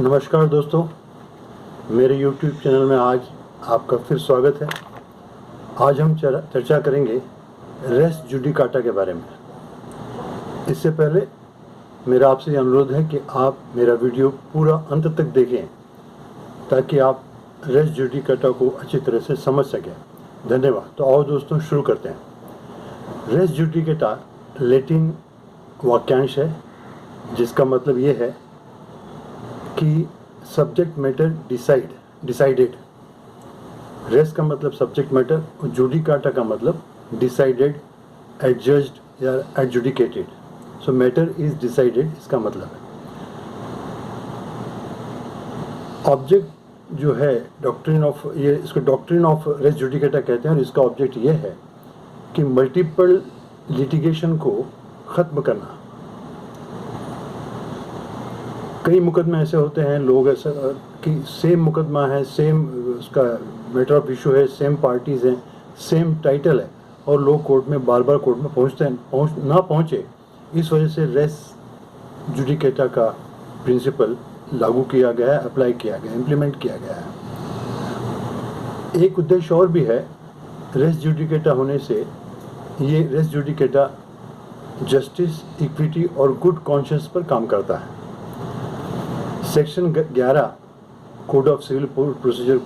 नमस्कार दोस्तों, मेरे YouTube चैनल में आज आपका फिर स्वागत है। आज हम चर्चा करेंगे रेस जुडिकाटा के बारे में। इससे पहले मेरा आपसे अनुरोध है कि आप मेरा वीडियो पूरा अंत तक देखें ताकि आप रेस जुडिकाटा को अच्छी तरह से समझ सकें। धन्यवाद। तो आओ दोस्तों शुरू करते हैं। रेस जुडिकाटा लैटिन वाक्यांश है जिसका मतलब ये है कि सब्जेक्ट मैटर डिसाइडेड। रेस का मतलब सब्जेक्ट मैटर और जुडिकाटा का मतलब डिसाइडेड, एडजस्ड या एडजुडिकेटेड। सो मैटर इज डिसाइडेड, इसका मतलब है। ऑब्जेक्ट जो है डॉक्ट्रिन ऑफ, ये इसको डॉक्ट्रिन ऑफ रेस जुडिकाटा कहते हैं और इसका ऑब्जेक्ट ये है कि मल्टीपल लिटिगेशन को ख़त्म करना। कई मुकदमे ऐसे होते हैं, लोग ऐसा कि सेम मुकदमा है, सेम उसका मैटर ऑफ इशू है, सेम पार्टीज़ हैं, सेम टाइटल है और लोग कोर्ट में बार बार कोर्ट में ना पहुँचे। इस वजह से रेस जुडिकाटा का प्रिंसिपल लागू किया गया है, अप्लाई किया गया, इम्प्लीमेंट किया गया है। एक उद्देश्य और भी है रेस जुडिकाटा होने से। ये रेस जुडिकाटा जस्टिस, इक्विटी और गुड कॉन्शियंस पर काम करता है। Section 11 code of civil procedure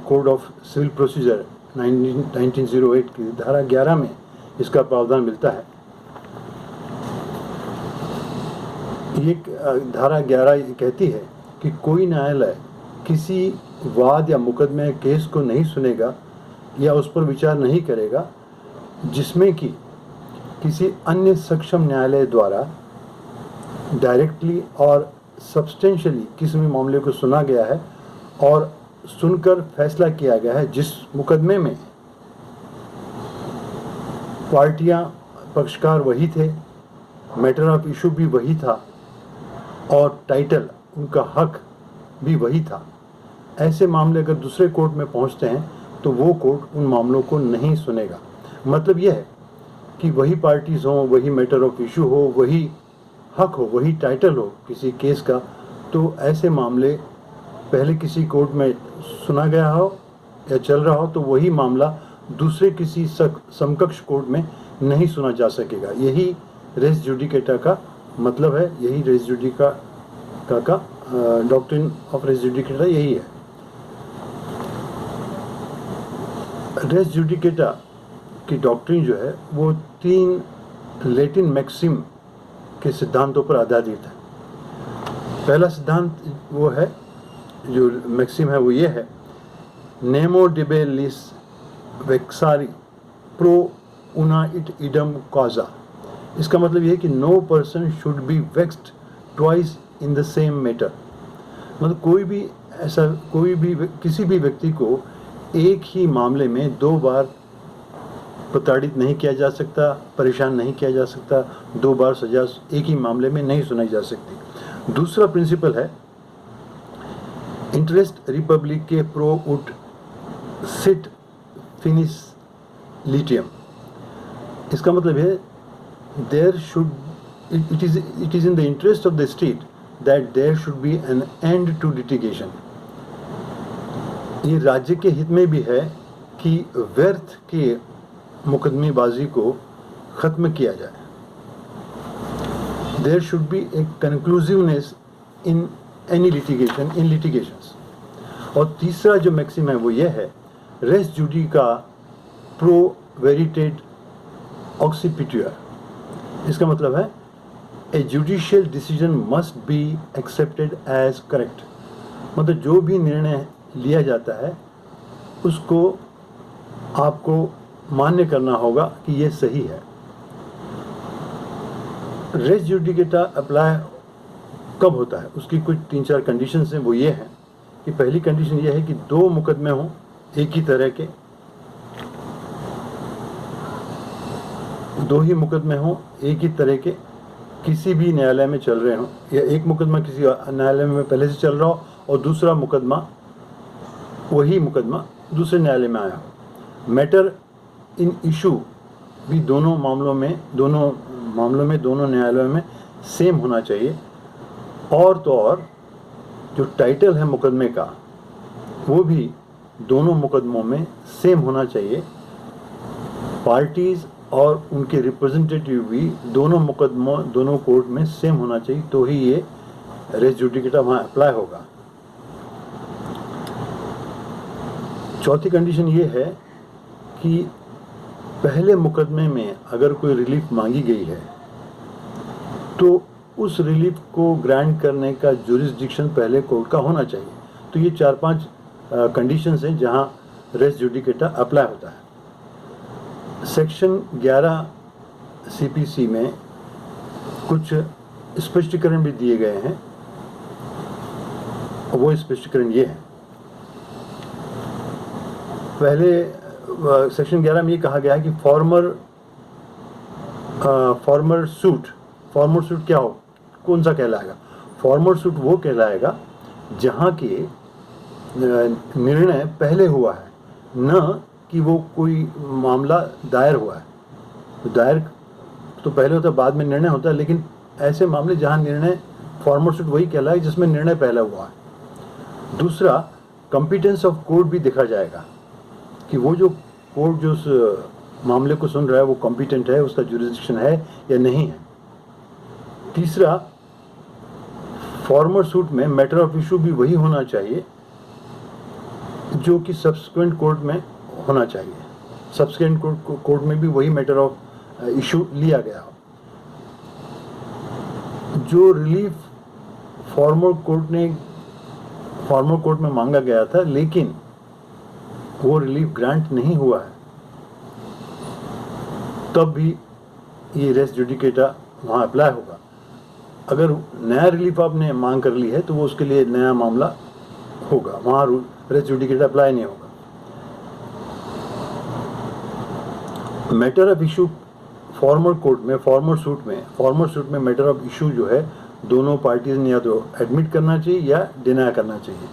code of civil procedure 1908 की धारा 11 में इसका प्रावधान मिलता है। ये धारा 11 कहती है कि कोई न्यायालय किसी वाद या मुकदमे केस को नहीं सुनेगा या उस पर विचार नहीं करेगा जिसमें कि किसी अन्य सक्षम न्यायालय द्वारा डायरेक्टली और सब्सटेंशियली किसी भी मामले को सुना गया है और सुनकर फैसला किया गया है जिस मुकदमे में पार्टियां, पक्षकार वही थे, मैटर ऑफ इशू भी वही था और टाइटल, उनका हक भी वही था। ऐसे मामले अगर दूसरे कोर्ट में पहुंचते हैं तो वो कोर्ट उन मामलों को नहीं सुनेगा। मतलब यह है कि वही पार्टीज हों, वही मैटर ऑफ इशू हो, वही हक हो, वही टाइटल हो किसी केस का, तो ऐसे मामले पहले किसी कोर्ट में सुना गया हो या चल रहा हो तो वही मामला दूसरे किसी समकक्ष कोर्ट में नहीं सुना जा सकेगा। यही रेस जुडिकाटा का मतलब है, यही रेस जुडिकाटा का डॉक्ट्रिन ऑफ रेस जुडिकाटा यही है। रेस जुडिकाटा की डॉक्ट्रिन जो है वो 3 लैटिन मैक्सिम के सिद्धांतों पर आधारित है। पहला सिद्धांत वो है, जो मैक्सिम है वो ये है, नेमो डिबेलिस वेक्सारी प्रो उना इट इडम कॉजा। इसका मतलब ये है कि no person should be vexed twice in the same matter. मतलब कोई भी किसी भी व्यक्ति को एक ही मामले में 2 बार प्रताड़ित नहीं किया जा सकता, परेशान नहीं किया जा सकता, 2 बार सजा एक ही मामले में नहीं सुनाई जा सकती। दूसरा प्रिंसिपल है इंटरेस्ट रिपब्लिक के प्रो उट सिट फिनिस लिटियम। इसका मतलब है there should it is in the interest of the state that there should be an end to litigation. ये राज्य के हित में भी है कि व्यर्थ के मुकदमेबाजी को ख़त्म किया जाए। There should be a conclusiveness in any litigation in litigations. और तीसरा जो मैक्सिम है वो ये है, रेस जुडिका प्रो वेरिटेड ऑक्सीपिट्यूर। इसका मतलब है a judicial decision must be accepted as correct. मतलब जो भी निर्णय लिया जाता है उसको आपको मान्य करना होगा कि ये सही है। रेस जुडिकाटा अप्लाई कब होता है, उसकी कुछ 3-4 कंडीशंस हैं। वो ये है कि पहली कंडीशन ये है कि 2 मुकदमे हों एक ही तरह के, 2 ही मुकदमे हों एक ही तरह के, किसी भी न्यायालय में चल रहे हों, या एक मुकदमा किसी न्यायालय में पहले से चल रहा हो और दूसरा मुकदमा वही मुकदमा दूसरे न्यायालय में आया हो। मैटर इन इशू भी दोनों मामलों में दोनों न्यायालयों में सेम होना चाहिए। और तो और जो टाइटल है मुकदमे का वो भी दोनों मुकदमों में सेम होना चाहिए। पार्टीज और उनके रिप्रेजेंटेटिव भी दोनों कोर्ट में सेम होना चाहिए, तो ही ये रेस जुडिकेटा वहाँ अप्लाई होगा। चौथी कंडीशन ये है कि पहले मुकदमे में अगर कोई रिलीफ मांगी गई है तो उस रिलीफ को ग्रांट करने का जुरिस्डिक्शन पहले कोर्ट का होना चाहिए। तो ये 4-5 कंडीशंस हैं जहां रेस जुडिकेटा अप्लाई होता है। सेक्शन 11 सीपीसी में कुछ स्पष्टीकरण भी दिए गए हैं, वो स्पष्टीकरण ये है। पहले सेक्शन 11 में ये कहा गया है कि फॉर्मर सूट क्या हो, कौन सा कहलाएगा? फॉर्मर सूट वो कहलाएगा जहाँ के निर्णय पहले हुआ है, न कि वो कोई मामला दायर हुआ है। दायर तो पहले होता है, बाद में निर्णय होता है, लेकिन ऐसे मामले जहाँ निर्णय, फॉर्मर सूट वही कहलाएगा जिसमें निर्णय पहले हुआ है। दूसरा, कॉम्पिटेंस ऑफ कोर्ट भी देखा जाएगा कि वो जो कोर्ट जो उस मामले को सुन रहा है वो कॉम्पिटेंट है, उसका जुरिस्डिक्शन है या नहीं है। तीसरा, फॉर्मर सूट में मैटर ऑफ इशू भी वही होना चाहिए जो कि सब्सिक्वेंट कोर्ट में होना चाहिए। सब्सिक्वेंट कोर्ट में भी वही मैटर ऑफ इशू लिया गया हो। जो रिलीफ फॉर्मर कोर्ट में मांगा गया था लेकिन वो रिलीफ ग्रांट नहीं हुआ है, तब भी ये रेस जुडिकेटा वहाँ अप्लाई होगा। अगर नया रिलीफ आपने मांग कर ली है तो वो उसके लिए नया मामला होगा, वहाँ रेस जुडिकेटा अप्लाई नहीं होगा। Matter of issue farmer suit में मैटर ऑफ इशू जो है दोनों पार्टीज ने या तो एडमिट करना चाहिए या डिनाई करना चाहिए,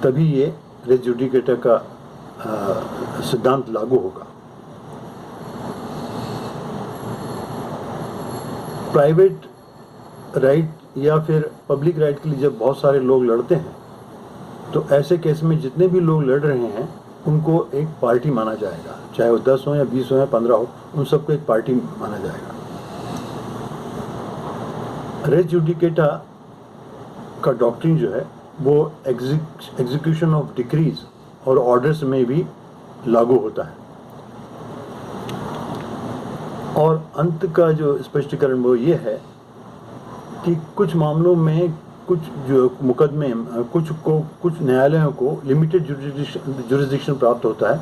तभी ये रेस जुडिकेटा का सिद्धांत लागू होगा। प्राइवेट राइट या फिर पब्लिक राइट के लिए जब बहुत सारे लोग लड़ते हैं तो ऐसे केस में जितने भी लोग लड़ रहे हैं उनको एक पार्टी माना जाएगा, चाहे वो 10 हो या 20 हो या 15 हो, उन सबको एक पार्टी माना जाएगा। रेस जुडिकेटा का डॉक्ट्रिन जो है वो एग्जीक्यूशन ऑफ डिक्रीज और ऑर्डर्स में भी लागू होता है। और अंत का जो स्पष्टीकरण वो ये है कि कुछ मामलों में कुछ न्यायालयों को लिमिटेड जुरिस्डिक्शन प्राप्त होता है,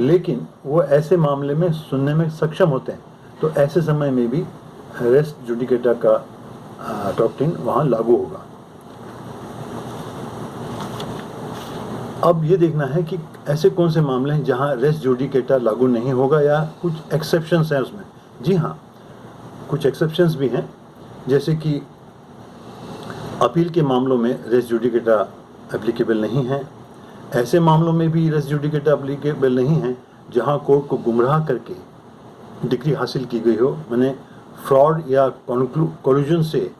लेकिन वो ऐसे मामले में सुनने में सक्षम होते हैं, तो ऐसे समय में भी रेस जुडिकेटा का डॉक्ट्रिन वहाँ लागू होगा। अब ये देखना है कि ऐसे कौन से मामले हैं जहाँ रेस जुडिकेटा लागू नहीं होगा या कुछ एक्सेप्शंस हैं उसमें। जी हाँ, कुछ एक्सेप्शंस भी हैं, जैसे कि अपील के मामलों में रेस जुडिकेटा एप्लीकेबल नहीं है। ऐसे मामलों में भी रेस जुडिकेटा एप्लीकेबल नहीं है जहां कोर्ट को गुमराह करके डिक्री हासिल की गई हो, माने फ्रॉड या कॉल्यूजन से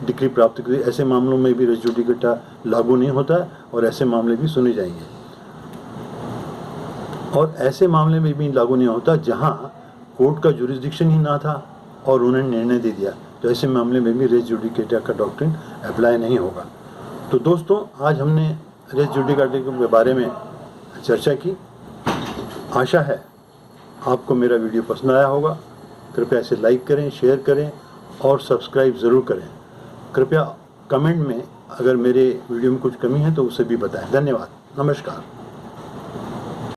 डिक्री प्राप्त की गई। ऐसे मामलों में भी रेस जुडिकेटा लागू नहीं होता है और ऐसे मामले भी सुने जाएंगे। और ऐसे मामले में भी लागू नहीं होता जहां कोर्ट का जुरिस्डिक्शन ही ना था और उन्होंने निर्णय दे दिया, तो ऐसे मामले में भी रेस जुडिकेटा का डॉक्ट्रिन अप्लाई नहीं होगा। तो दोस्तों, आज हमने रेस जुडिकेटा के बारे में चर्चा की। आशा है आपको मेरा वीडियो पसंद आया होगा। कृपया इसे लाइक करें, शेयर करें और सब्सक्राइब ज़रूर करें। कृपया कमेंट में अगर मेरे वीडियो में कुछ कमी है तो उसे भी बताएं। धन्यवाद। नमस्कार।